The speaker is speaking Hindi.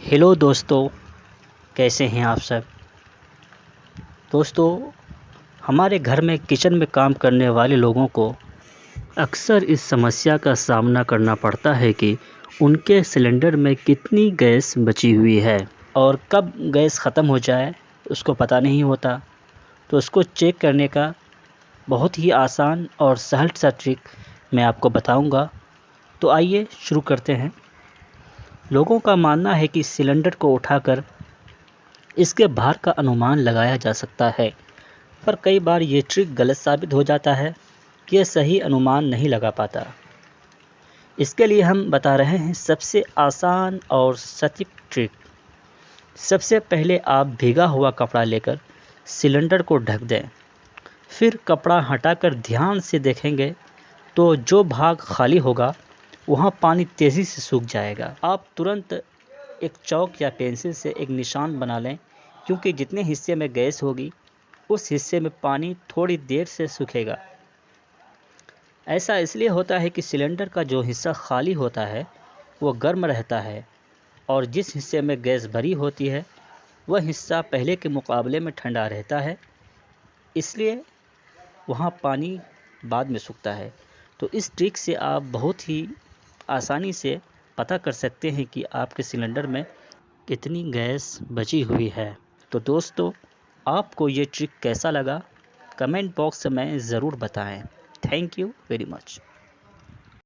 हेलो दोस्तों, कैसे हैं आप सब। दोस्तों, हमारे घर में किचन में काम करने वाले लोगों को अक्सर इस समस्या का सामना करना पड़ता है कि उनके सिलेंडर में कितनी गैस बची हुई है और कब गैस ख़त्म हो जाए उसको पता नहीं होता। तो उसको चेक करने का बहुत ही आसान और सहज सा ट्रिक मैं आपको बताऊंगा। तो आइए शुरू करते हैं। लोगों का मानना है कि सिलेंडर को उठाकर इसके भार का अनुमान लगाया जा सकता है, पर कई बार ये ट्रिक गलत साबित हो जाता है कि यह सही अनुमान नहीं लगा पाता। इसके लिए हम बता रहे हैं सबसे आसान और सटीक ट्रिक। सबसे पहले आप भीगा हुआ कपड़ा लेकर सिलेंडर को ढक दें। फिर कपड़ा हटाकर ध्यान से देखेंगे तो जो भाग खाली होगा वहाँ पानी तेज़ी से सूख जाएगा। आप तुरंत एक चौक या पेंसिल से एक निशान बना लें, क्योंकि जितने हिस्से में गैस होगी उस हिस्से में पानी थोड़ी देर से सूखेगा। ऐसा इसलिए होता है कि सिलेंडर का जो हिस्सा खाली होता है वो गर्म रहता है और जिस हिस्से में गैस भरी होती है वह हिस्सा पहले के मुकाबले में ठंडा रहता है, इसलिए वहाँ पानी बाद में सूखता है। तो इस ट्रिक से आप बहुत ही आसानी से पता कर सकते हैं कि आपके सिलेंडर में कितनी गैस बची हुई है। तो दोस्तों, आपको ये ट्रिक कैसा लगा कमेंट बॉक्स में ज़रूर बताएं। Thank you very much.